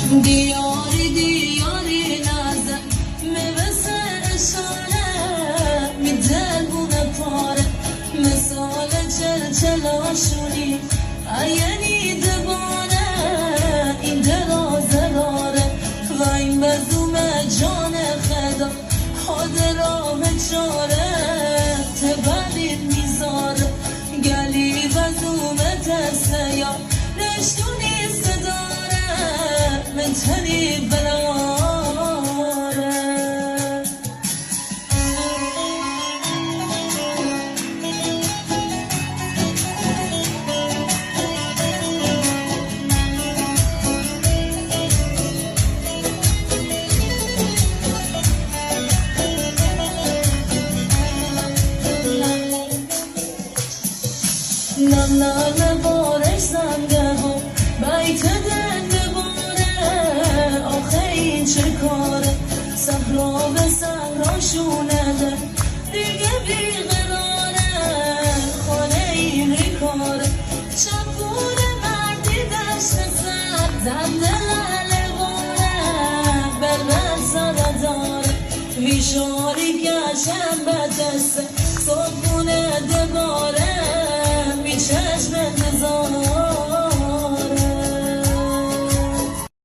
دیاری دیاری نازم میوسه اشاره می دل بونه پاره مثال چلچلاشونی اینی دبانه این دراز داره و این بزوم جان خدا خود راه چاره تبلید میذاره گلی بزوم ترسه یا رشتونی صداره من تنی بلاره نم بارش زنده ها بیت دنده باره آخه این چه کاره صحرا به صحرا شونده دیگه بیقراره خانه این ریکاره چپور مردی دشت سر زنده لالواره برمن سر داره ویشاری گشم بدسته